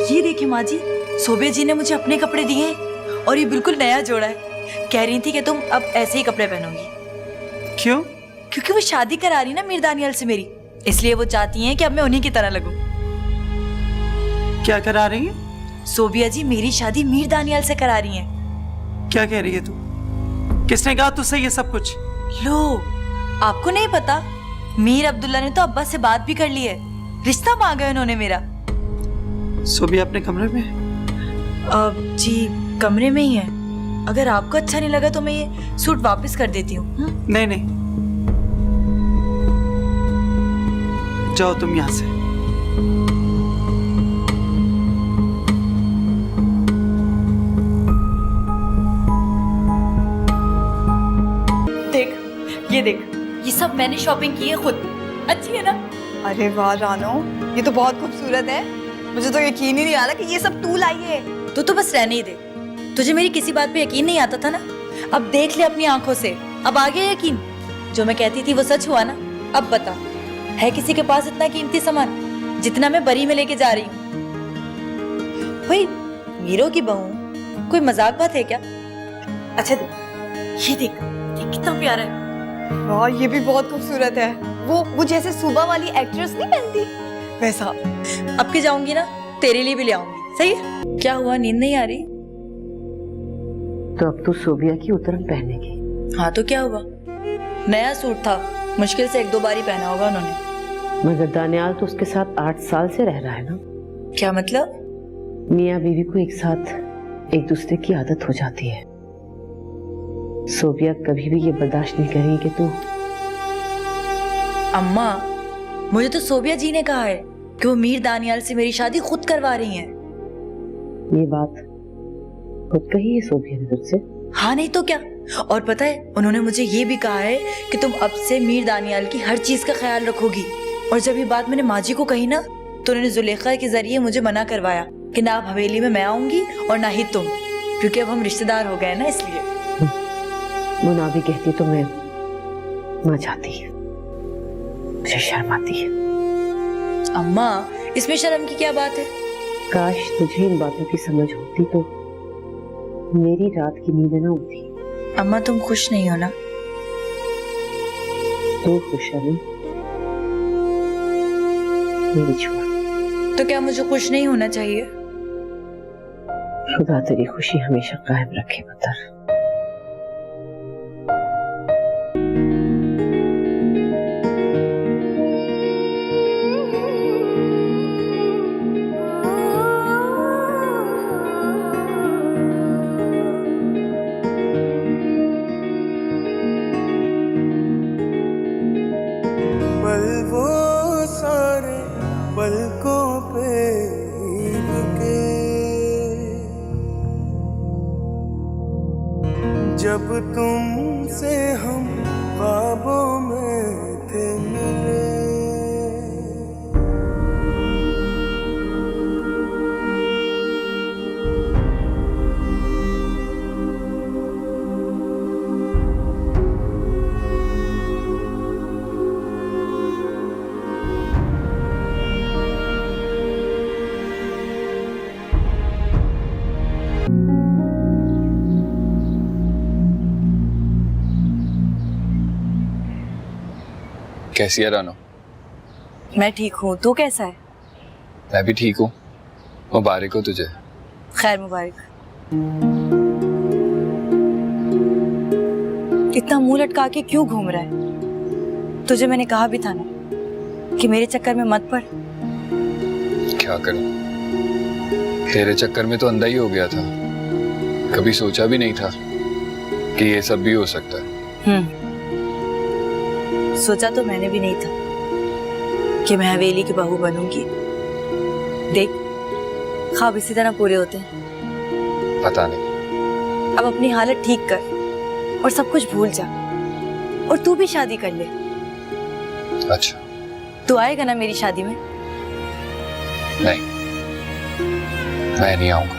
ये देखिए माँ जी, सोबिया जी ने मुझे अपने कपड़े दिए हैं और ये बिल्कुल नया जोड़ा है। कह रही थी कि तुम अब ऐसे ही कपड़े पहनोगी। क्यों? क्योंकि वो शादी करा रही ना मीर दानियल से मेरी, इसलिए वो चाहती हैं कि अब मैं उन्हीं की तरह लगूं। क्या करा रही है? सोबिया जी मेरी शादी मीर दानियल से करा रही हैं। क्या कह रही है तू? किसने कहा तुझसे ये सब कुछ? लो, आपको नहीं पता? मीर अब्दुल्ला ने तो अब्बा से बात भी कर ली है, रिश्ता मांगा है उन्होंने मेरा। सोबिया अपने कमरे में? जी कमरे में ही है। अगर आपको अच्छा नहीं लगा तो मैं ये सूट वापस कर देती हूँ। नहीं नहीं, जाओ तुम यहाँ से। देख, ये देख, ये सब मैंने शॉपिंग की है खुद। अच्छी है ना? अरे वाह रानो, ये तो बहुत खूबसूरत है। मुझे तो यकीन ही नहीं आ रहा कि ये सब तू लाई है। तू तो बस रहने ही दे। तुझे मेरी किसी बात पे यकीन नहीं आता था ना, अब देख ले अपनी आंखों से, अब आ गया यकीन। जो मैं कहती थी वो सच हुआ ना। अब बता, है किसी के पास इतना कीमती सामान जितना मैं बरी में लेके जा रही हूँ? भाई मीरों की बहू, कोई मजाक बात है क्या? अच्छा देख, ये देख, ये कितना प्यारा है। वाह, ये भी बहुत खूबसूरत है। वो जैसे सुबह वाली एक्ट्रेस नहीं पहनती वैसा। अब के जाऊंगी ना, तेरे लिए भी ले आऊंगी। सही है? क्या हुआ, नींद नहीं आ रही? तो अब तू सोबिया की उतरन पहनेगी? हाँ तो क्या हुआ, नया सूट था, मुश्किल से 1-2 बार ही पहना होगा उन्होंने। मगर दानियाल तो उसके साथ 8 साल से रह रहा है ना। क्या मतलब? मियाँ बीवी को एक साथ एक दूसरे की आदत हो जाती है। सोबिया कभी भी ये बर्दाश्त नहीं करेगी कि तू। अम्मा, मुझे तो सोबिया जी ने कहा है कि वो मीर दानियाल से मेरी शादी खुद करवा रही हैं। ये बात खुद कही है सोबिया ने तुझसे? हाँ नहीं तो क्या। और पता है, उन्होंने मुझे ये भी कहा है कि तुम अब से मीर दानियाल की हर चीज का ख्याल रखोगी। और जब ये बात मैंने माँ जी को कही ना, तो उन्होंने जुलेखा के जरिए मुझे मना करवाया कि ना अब हवेली में मैं आऊंगी और ना ही तुम, क्योंकि अब हम रिश्तेदार हो गए ना, इसलिए। मुना भी कहती तो मैं माँ चाहती है, मुझे शर्म आती है। अम्मा, इसमें शर्म की क्या बात है? काश तुझे इन बातों की समझ होती तो मेरी रात की नींद ना उठी। अम्मा तुम खुश नहीं हो ना? तू खुश है ना? मेरी छोड़। तो क्या मुझे खुश नहीं होना चाहिए? खुदा तेरी खुशी हमेशा कायम रखे बतर। पलकों पे रुके, जब तुमसे हम ख्वाबों में थे मिले। कैसी है रानो? मैं ठीक हूँ, तू कैसा है? मैं भी ठीक हूँ। मुबारक हो तुझे। खैर मुबारक। इतना मुंह लटका के क्यों घूम रहा है? तुझे मैंने कहा भी था ना कि मेरे चक्कर में मत पड़। क्या करूं, तेरे चक्कर में तो अंधा ही हो गया था। कभी सोचा भी नहीं था कि ये सब भी हो सकता है। सोचा तो मैंने भी नहीं था कि मैं हवेली की बहू बनूंगी। देख, ख्वाब इसी तरह पूरे होते हैं। पता नहीं। अब अपनी हालत ठीक कर और सब कुछ भूल जा, और तू भी शादी कर ले। अच्छा, तू आएगा ना मेरी शादी में? नहीं, मैं नहीं आऊंगा।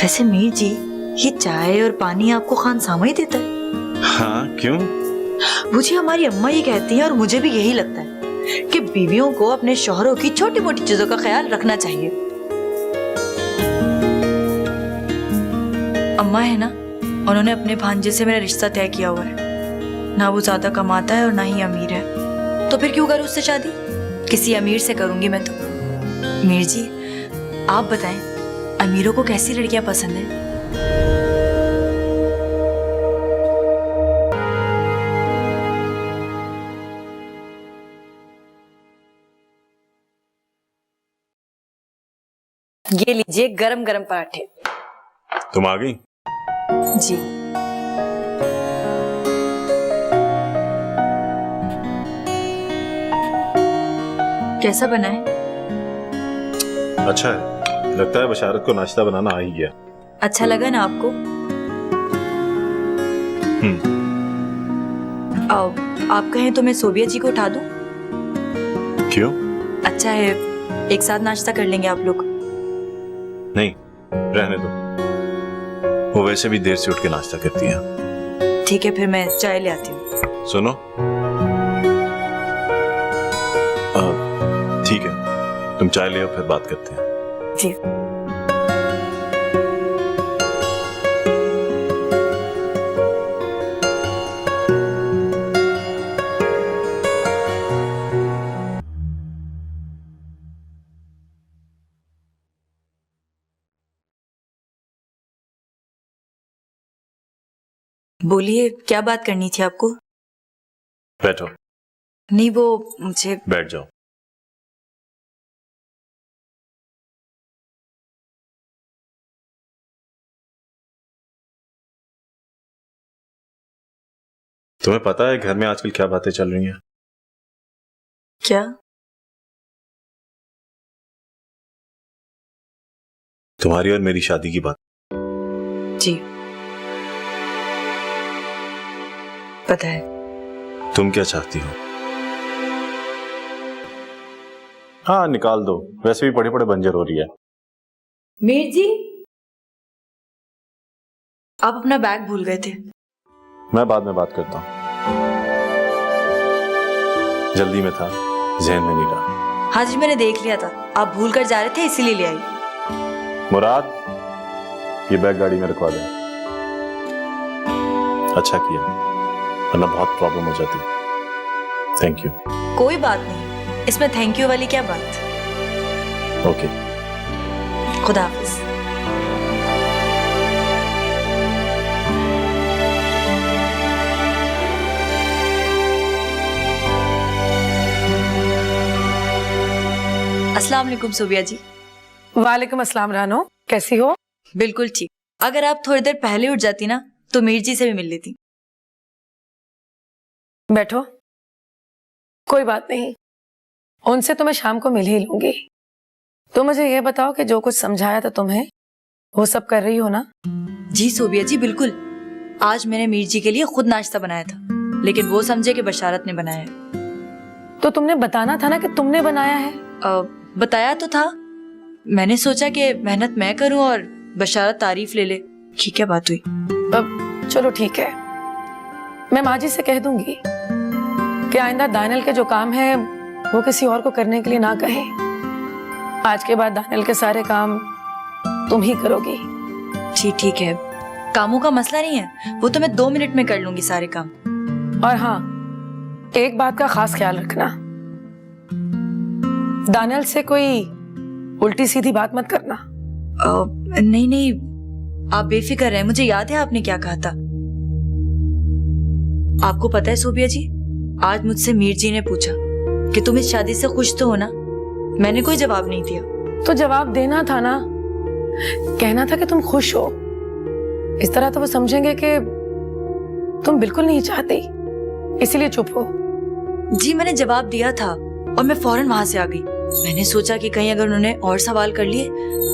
वैसे मीर जी, ये चाय और पानी आपको खान सामा ही देता है? हाँ, क्यों? मुझे हमारी अम्मा ये कहती हैं और मुझे भी यही लगता है कि बीवियों को अपने शौहरों की छोटी मोटी चीजों का ख्याल रखना चाहिए। अम्मा है ना, उन्होंने अपने भांजे से मेरा रिश्ता तय किया हुआ है। ना वो ज्यादा कमाता है और ना ही अमीर है, तो फिर क्यों करूं उससे शादी? किसी अमीर से करूंगी मैं तो। मीर जी, आप बताएं, अमीरों को कैसी लड़कियां पसंद है? ये लीजिए गरम गरम पराठे। तुम आ गई? जी। कैसा बना है? अच्छा है, लगता है बशारत को नाश्ता बनाना आ ही गया। अच्छा लगा ना आपको? आप कहें तो मैं सोबिया जी को उठा दूं? क्यों? अच्छा है, एक साथ नाश्ता कर लेंगे आप लोग। नहीं, रहने दो, वो वैसे भी देर से उठ के नाश्ता करती है। ठीक है, फिर मैं चाय ले आती हूँ। सुनो, ठीक है, तुम चाय ले आओ, फिर बात करते हैं। जी। बोलिए, क्या बात करनी थी आपको? बैठो। नहीं, वो मुझे बैठ जाओ। तुम्हें पता है घर में आजकल क्या बातें चल रही हैं? क्या? तुम्हारी और मेरी शादी की बात। जी, पता है। तुम क्या चाहती हो? हाँ, निकाल दो, वैसे भी पड़े पड़े बंजर हो रही है। मीर जी, आप अपना बैग भूल गए थे। मैं बाद में बात करता हूँ, जल्दी में था, जहन में नहीं रहा। हाँ जी, मैंने देख लिया था, आप भूल कर जा रहे थे, इसीलिए ले आई। मुराद, ये बैग गाड़ी में रखवा दे। अच्छा किया, वरना बहुत प्रॉब्लम हो जाती। Thank you. कोई बात नहीं, इसमें थैंक यू वाली क्या बात। ओके। खुदा हाफिज। अस्सलाम वालेकुम सोबिया जी। वालेकुम अस्सलाम रानो, कैसी हो? बिल्कुल ठीक। अगर आप थोड़ी देर पहले उठ जाती ना तो मीर जी से भी मिल लेती। बैठो, कोई बात नहीं, उनसे तो मैं शाम को मिल ही लूंगी। तो मुझे ये बताओ कि जो कुछ समझाया था तुम्हें, वो सब कर रही हो ना? जी सोबिया जी, बिल्कुल। आज मैंने मीर जी के लिए खुद नाश्ता बनाया था, लेकिन वो समझे कि बशारत ने बनाया है। तो तुमने बताना था ना कि तुमने बनाया है। बताया तो था, मैंने सोचा कि मेहनत मैं करूं और बशारत तारीफ ले ले। ये क्या बात हुई? चलो ठीक है, मैं माँ जी से कह दूंगी कि आइंदा दानियल के जो काम है वो किसी और को करने के लिए ना कहे। आज के बाद दानियल के सारे काम तुम ही करोगी। जी ठीक है, कामों का मसला नहीं है, वो तो मैं 2 मिनट में कर लूंगी सारे काम। और हाँ, एक बात का खास ख्याल रखना, दानियल से कोई उल्टी सीधी बात मत करना। नहीं नहीं, आप बेफिक्र रहें, मुझे याद है आपने क्या कहा था। आपको पता है सोबिया जी, आज मुझसे मीर जी ने पूछा कि तुम इस शादी से खुश तो हो ना? मैंने कोई जवाब नहीं दिया। तो जवाब देना था ना, कहना था कि तुम खुश हो। इस तरह तो वो समझेंगे कि तुम बिल्कुल नहीं चाहती, इसीलिए चुप हो। जी मैंने जवाब दिया था और मैं फौरन वहां से आ गई। मैंने सोचा कि कहीं अगर उन्होंने और सवाल कर लिए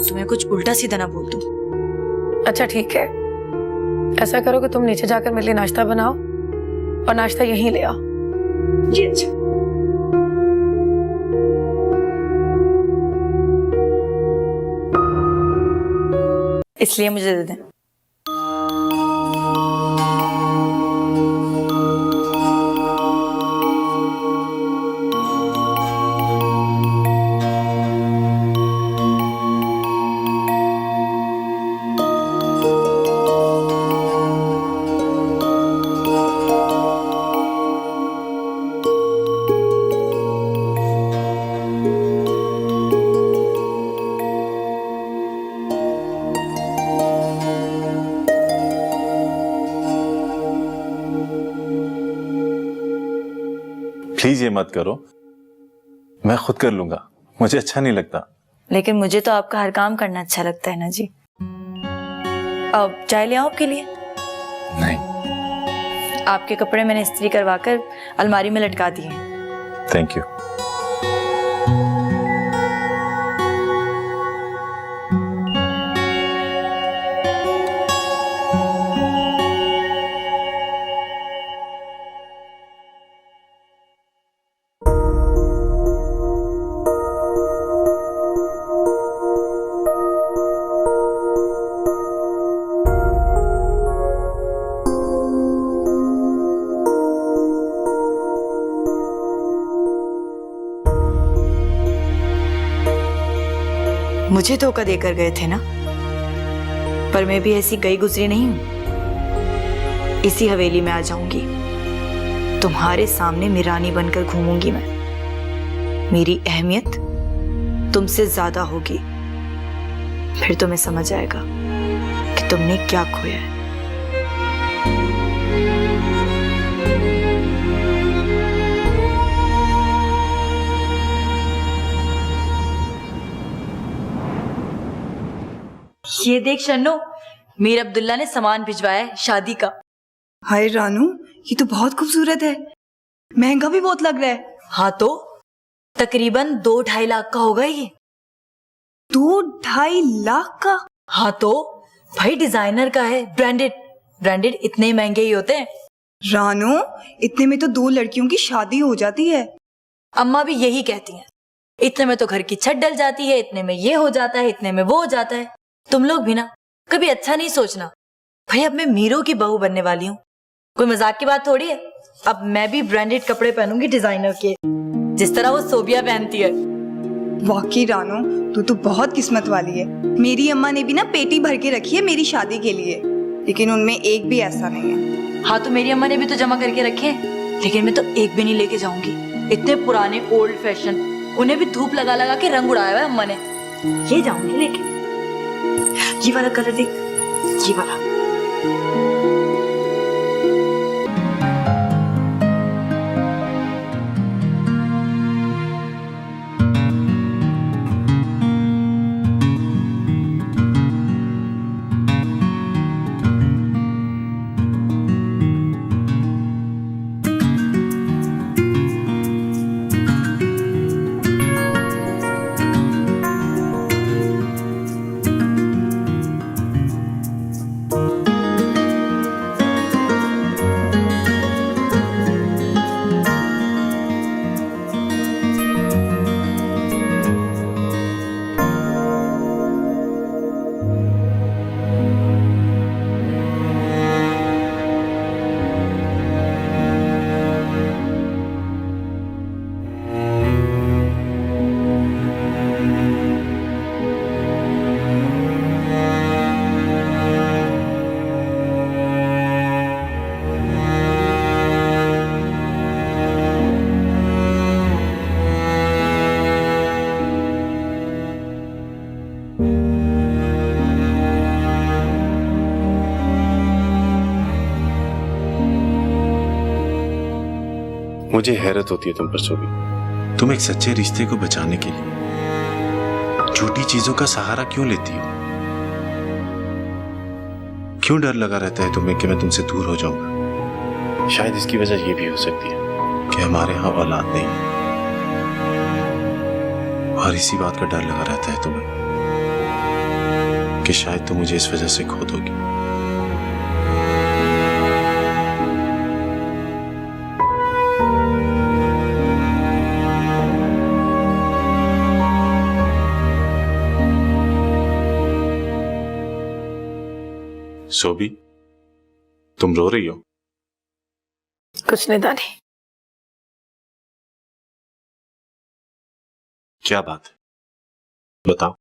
तो मैं कुछ उल्टा सीधा ना बोल दूं। अच्छा ठीक है, ऐसा करो कि तुम नीचे जाकर मेरे लिए नाश्ता बनाओ और नाश्ता यहीं ले आओ। जी अच्छा। इसलिए मुझे दे दें। प्लीज ये मत करो, मैं खुद कर लूंगा, मुझे अच्छा नहीं लगता। लेकिन मुझे तो आपका हर काम करना अच्छा लगता है ना जी। अब चाय ले आऊं आपके लिए? नहीं। आपके कपड़े मैंने इस्त्री करवाकर अलमारी में लटका दिए हैं। Thank you. मुझे धोखा देकर गए थे ना, पर मैं भी ऐसी गई गुजरी नहीं हूं। इसी हवेली में आ जाऊंगी, तुम्हारे सामने मिरानी बनकर घूमूंगी मैं। मेरी अहमियत तुमसे ज्यादा होगी, फिर तुम्हें समझ आएगा कि तुमने क्या खोया है। ये देख शन्नो, मीर अब्दुल्ला ने सामान भिजवाया है शादी का। हाय रानू, ये तो बहुत खूबसूरत है, महंगा भी बहुत लग रहा है। हाँ तो तकरीबन 2-2.5 लाख का होगा ये। 2-2.5 लाख का? हाँ तो भाई डिजाइनर का है, ब्रांडेड। ब्रांडेड इतने महंगे ही होते हैं। रानू, इतने में तो 2 लड़कियों की शादी हो जाती है। अम्मा भी यही कहती हैं, इतने में तो घर की छत डल जाती है, इतने में ये हो जाता है, इतने में वो हो जाता है। तुम लोग भी ना कभी अच्छा नहीं सोचना। भाई अब मैं मीरों की बहू बनने वाली हूँ, कोई मजाक की बात थोड़ी है। अब मैं भी ब्रांडेड कपड़े पहनूंगी, डिजाइनर के, जिस तरह वो सोबिया पहनती है। वाकई रानू, तू तो बहुत किस्मत वाली है। मेरी अम्मा ने भी ना पेटी भर के रखी है मेरी शादी के लिए, लेकिन उनमें एक भी ऐसा नहीं है। हाँ तो मेरी अम्मा ने भी तो जमा करके रखे हैं, लेकिन मैं तो एक भी नहीं लेके जाऊंगी। इतने पुराने ओल्ड फैशन, उन्हें भी धूप लगा लगा के रंग उड़ाया हुआ है अम्मा ने। ये जाऊंगी लेके। ये वाला कलर देख, ये वाला। मुझे हैरत होती है तुम पर सोबी। तुम एक सच्चे रिश्ते को बचाने के लिए झूठी चीजों का सहारा क्यों लेती हो? क्यों डर लगा रहता है तुम्हें कि मैं तुमसे दूर हो जाऊंगा? शायद इसकी वजह यह भी हो सकती है कि हमारे यहाँ औलाद नहीं है, और इसी बात का डर लगा रहता है तुम्हें कि शायद तुम मुझे इस वजह से खो दोगी। सोबी, तुम रो रही हो? कुछ नहीं दानी। क्या बात है, बताओ।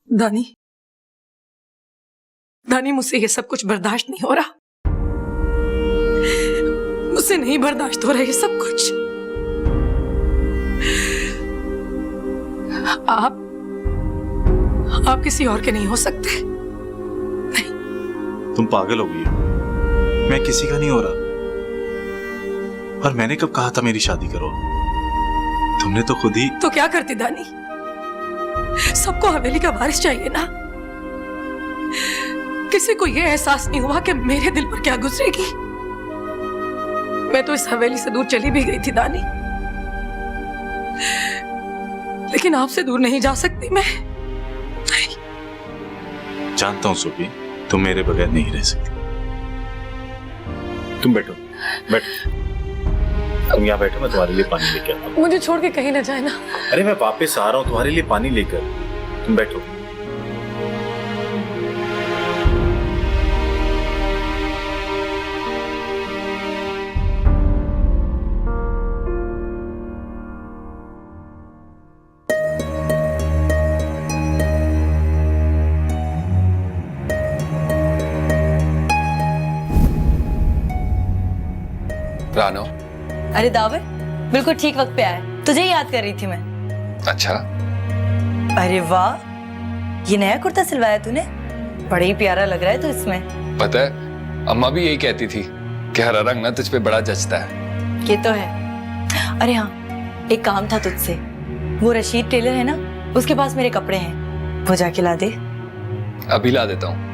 दानी, दानी मुझसे ये सब कुछ बर्दाश्त नहीं हो रहा। मुझसे नहीं बर्दाश्त हो रहा ये सब कुछ। आप किसी और के नहीं हो सकते। तुम पागल हो गई हो। मैं किसी का नहीं हो रहा। और मैंने कब कहा था मेरी शादी करो? तुमने तो खुद ही। तो क्या करती दानी? सबको हवेली का वारिस चाहिए ना। किसी को यह एहसास नहीं हुआ कि मेरे दिल पर क्या गुजरेगी। मैं तो इस हवेली से दूर चली भी गई थी दानी, लेकिन आपसे दूर नहीं जा सकती मैं। जानता हूं सोफी, तुम मेरे बगैर नहीं रह सकती। तुम बैठो, बैठो। तुम यहाँ बैठो, मैं तुम्हारे लिए पानी लेके आता हूँ। मुझे छोड़ के कहीं ना जाए ना। अरे मैं वापस आ रहा हूँ तुम्हारे लिए पानी लेकर। तुम बैठो। रानो। अरे दावर, बिल्कुल ठीक वक्त पे आया। तुझे याद कर रही थी मैं। अच्छा। अरे वाह, ये नया कुर्ता सिलवाया तूने? बड़ा ही प्यारा लग रहा है तू इसमें। पता है, अम्मा भी यही कहती थी कि हरा रंग ना तुझ पे बड़ा जचता है। ये तो है। अरे हाँ, एक काम था तुझसे। वो रशीद टेलर है ना, उसके पास मेरे कपड़े हैं, वो जाके ला दे। अभी ला देता हूँ।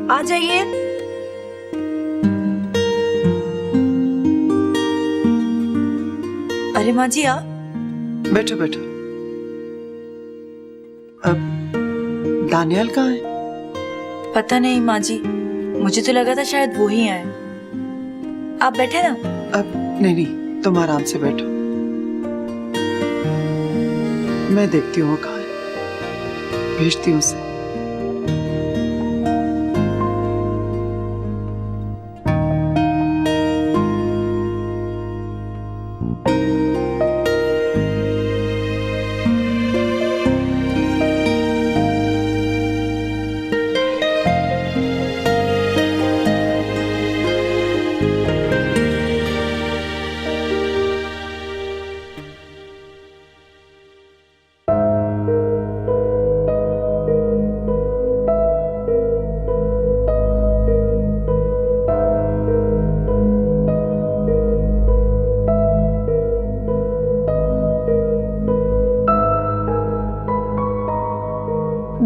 आ जाइए। अरे माँ जी आप। बैठो बैठो। अब दानियाल कहाँ है? पता नहीं माँ जी, मुझे तो लगा था शायद वो ही आए। आप बैठे ना। अब नहीं, तुम आराम से बैठो, मैं देखती हूँ वो कहाँ है, भेजती हूँ उसे।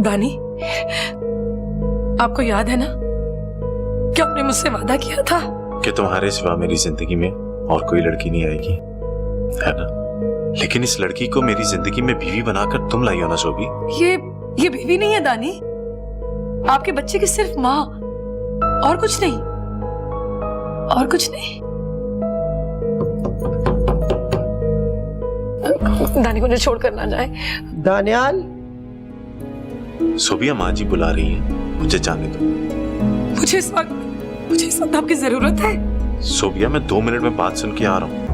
दानी, आपको याद है ना कि आपने मुझसे वादा किया था कि तुम्हारे सिवा मेरी जिंदगी में और कोई लड़की नहीं आएगी, है ना? लेकिन इस लड़की को मेरी जिंदगी में बीवी बनाकर तुम लाई हो ना सोबी। ये बीवी नहीं है दानी, आपके बच्चे की सिर्फ माँ, और कुछ नहीं, और कुछ नहीं। दानी मुझे छोड़कर ना जाए। दानियाल। सोबिया, माँ जी बुला रही है, मुझे जाने दो। मुझे इस वक्त आपकी जरूरत है। सोबिया, मैं 2 मिनट में बात सुन के आ रहा हूँ।